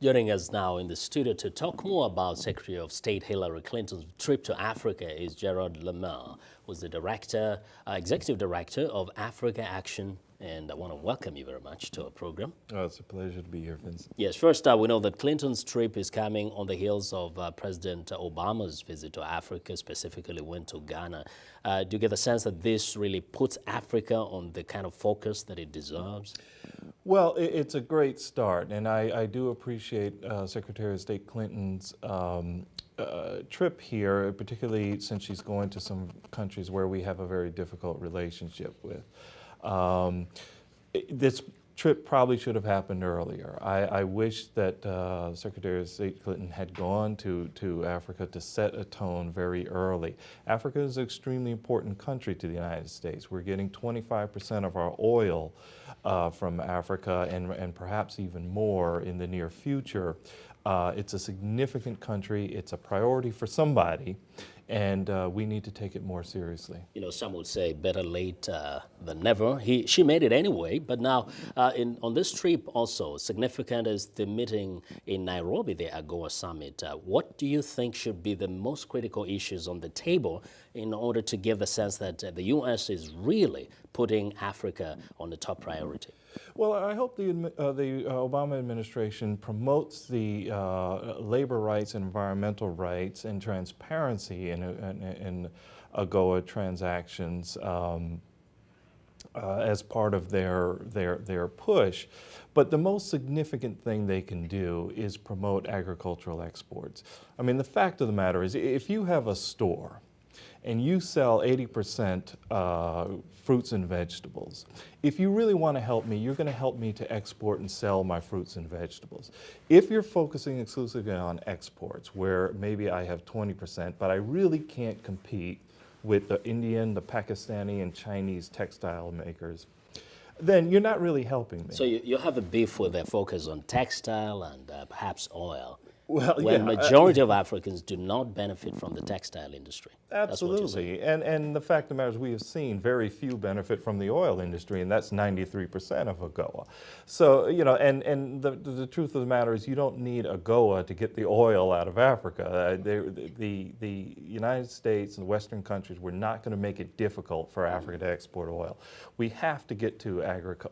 Joining us now in the studio to talk more about Secretary of State Hillary Clinton's trip to Africa is Gerald LeMelle, who's the Executive Director of Africa Action. And I want to welcome you very much to our program. Oh, it's a pleasure to be here, Vincent. Yes, first, we know that Clinton's trip is coming on the heels of President Obama's visit to Africa, specifically went to Ghana. Do you get the sense that this really puts Africa on the kind of focus that it deserves? Well, it's a great start, and I do appreciate Secretary of State Clinton's trip here, particularly since she's going to some countries where we have a very difficult relationship with. This trip probably should have happened earlier. I wish that Secretary of State Clinton had gone to Africa to set a tone very early. Africa is an extremely important country to the United States. We're getting 25% of our oil from Africa and perhaps even more in the near future. It's a significant country. It's a priority for somebody, and we need to take it more seriously. You know, some would say better late than never. She made it anyway, but now on this trip also, significant is the meeting in Nairobi, the AGOA summit. What do you think should be the most critical issues on the table in order to give the sense that the U.S. is really putting Africa on the top priority? Well, I hope the Obama administration promotes the labor rights and environmental rights and transparency in AGOA transactions as part of their push. But the most significant thing they can do is promote agricultural exports. I mean, the fact of the matter is, if you have a store and you sell 80% fruits and vegetables, if you really want to help me, you're going to help me to export and sell my fruits and vegetables. If you're focusing exclusively on exports, where maybe I have 20%, but I really can't compete with the Indian, the Pakistani, and Chinese textile makers, then you're not really helping me. So you have a beef with their focus on textile and perhaps oil. Well, when majority of Africans do not benefit from the textile industry. Absolutely, and the fact of the matter is we have seen very few benefit from the oil industry, and that's 93% of AGOA. So, you know, and the truth of the matter is you don't need AGOA to get the oil out of Africa. The United States and the Western countries were not going to make it difficult for Africa to export oil. We have to get to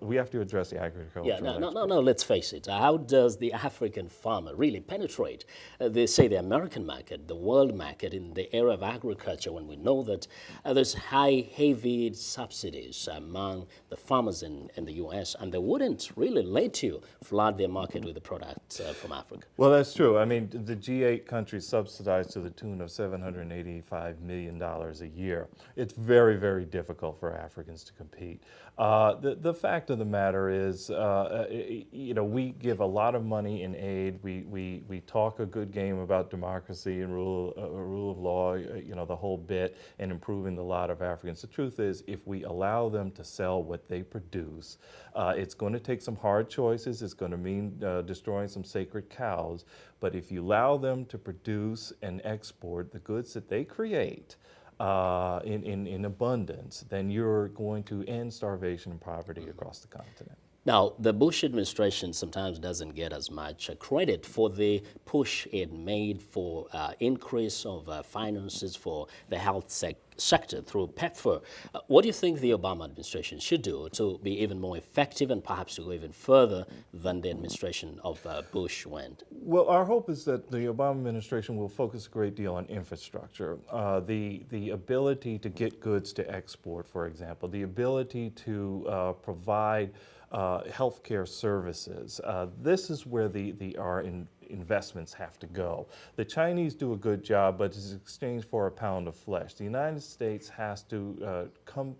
we have to address the agriculture. Yeah, no, let's face it. How does the African farmer really penetrate the American market, the world market in the area of agriculture, when we know that there's heavy subsidies among the farmers in the U.S. and they wouldn't really let you flood their market with the products from Africa? Well, that's true. I mean, the G8 countries subsidize to the tune of $785 million a year. It's very, very difficult for Africans to compete. The fact of the matter is, you know, we give a lot of money in aid. We talk a good game about democracy and rule of law, you know, the whole bit, and improving the lot of Africans. The truth is, if we allow them to sell what they produce, it's going to take some hard choices. It's going to mean destroying some sacred cows. But if you allow them to produce and export the goods that they create in abundance, then you're going to end starvation and poverty across the continent. Now, the Bush administration sometimes doesn't get as much credit for the push it made for increase of finances for the health sector through PEPFAR. What do you think the Obama administration should do to be even more effective and perhaps to go even further than the administration of Bush went? Well, our hope is that the Obama administration will focus a great deal on infrastructure. The ability to get goods to export, for example, the ability to provide healthcare services. This is where our investments have to go. The Chinese do a good job, but it's in exchange for a pound of flesh. The United States has to come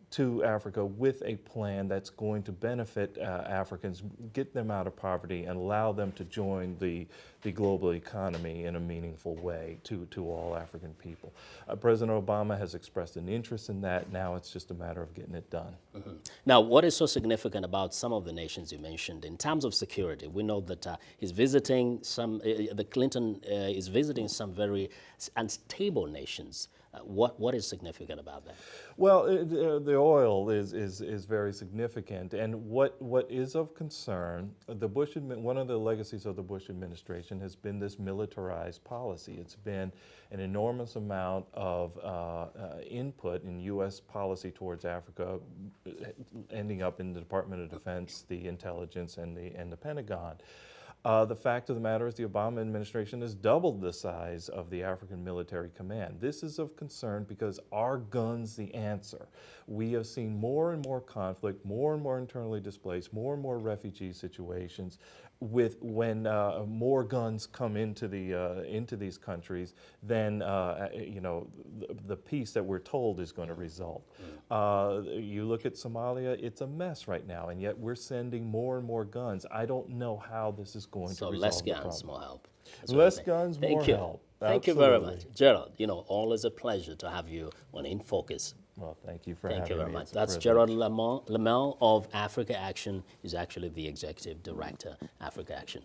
to Africa with a plan that's going to benefit Africans, get them out of poverty, and allow them to join the global economy in a meaningful way to all African people. President Obama has expressed an interest in that. Now it's just a matter of getting it done. Mm-hmm. Now, what is so significant about some of the nations you mentioned in terms of security? We know that he's visiting some, Clinton is visiting some very unstable nations. What is significant about that? Well, the oil is very significant, and what is of concern, one of the legacies of the Bush administration has been this militarized policy. It's been an enormous amount of input in U.S. policy towards Africa, ending up in the Department of Defense, the intelligence, and the Pentagon. The fact of the matter is the Obama administration has doubled the size of the African Military Command. This is of concern because are guns the answer? We have seen more and more conflict, more and more internally displaced, more and more refugee situations when more guns come into these countries than the peace that we're told is going to result. You look at Somalia; it's a mess right now, and yet we're sending more and more guns. I don't know how this is going to resolve the problem. So less guns, more help. Less guns, more help. Thank you very much, Gerald. Always a pleasure to have you on In Focus. Well, thank you for having me. Thank you very much. It's a That's privilege. Gerald LeMelle of Africa Action. He's actually the Executive Director, Africa Action.